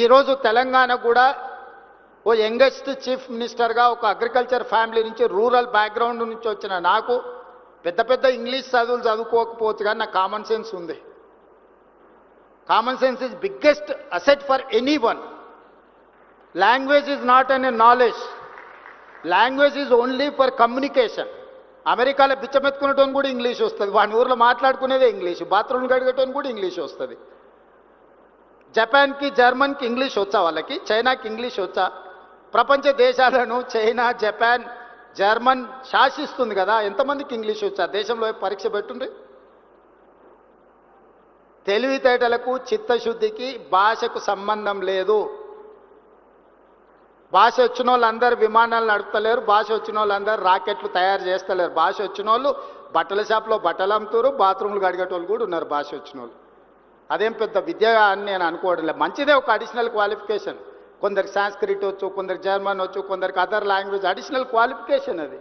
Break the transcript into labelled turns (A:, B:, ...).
A: ఈరోజు తెలంగాణ కూడా ఓ youngest chief మినిస్టర్గా ఒక అగ్రికల్చర్ ఫ్యామిలీ నుంచి రూరల్ బ్యాక్గ్రౌండ్ నుంచి వచ్చిన నాకు పెద్ద పెద్ద ఇంగ్లీష్ చదువులు చదువుకోకపోవచ్చు కానీ నాకు కామన్ సెన్స్ ఉంది. Common sense is biggest asset for any one. Language is not an a knowledge, language is only for communication. అమెరికాలో బిచ్చమెత్తుకునేటోని కూడా ఇంగ్లీష్ వస్తుంది, వాని ఊర్లో మాట్లాడుకునేదే ఇంగ్లీష్, బాత్రూమ్ కడిగేటోని కూడా ఇంగ్లీష్ వస్తుంది. జపాన్కి జర్మన్కి ఇంగ్లీష్ వచ్చా, వాళ్ళకి చైనాకి ఇంగ్లీష్ వచ్చా? ప్రపంచ దేశాలను చైనా, జపాన్, జర్మన్ శాసిస్తుంది కదా, ఎంతమందికి ఇంగ్లీష్ వచ్చా? దేశంలో పరీక్ష పెట్టుండ్రి. తెలివితేటలకు చిత్తశుద్ధికి భాషకు సంబంధం లేదు. భాష వచ్చిన వాళ్ళందరూ విమానాలు నడుపుతలేరు, భాష వచ్చిన వాళ్ళందరూ రాకెట్లు తయారు చేస్తలేరు. భాష వచ్చిన వాళ్ళు బట్టల షాప్లో బట్టలు అమ్ముతారు, బాత్రూమ్లు కడిగేటోళ్ళు కూడా ఉన్నారు భాష వచ్చిన వాళ్ళు. అదేం పెద్ద విద్య అని నేను అనుకోవడం లేదు. మంచిదే ఒక అడిషనల్ క్వాలిఫికేషన్. కొందరికి సాంస్క్రిట్ వచ్చు, కొందరికి జర్మన్ వచ్చు, కొందరికి అదర్ లాంగ్వేజ్, అడిషనల్ క్వాలిఫికేషన్ అది.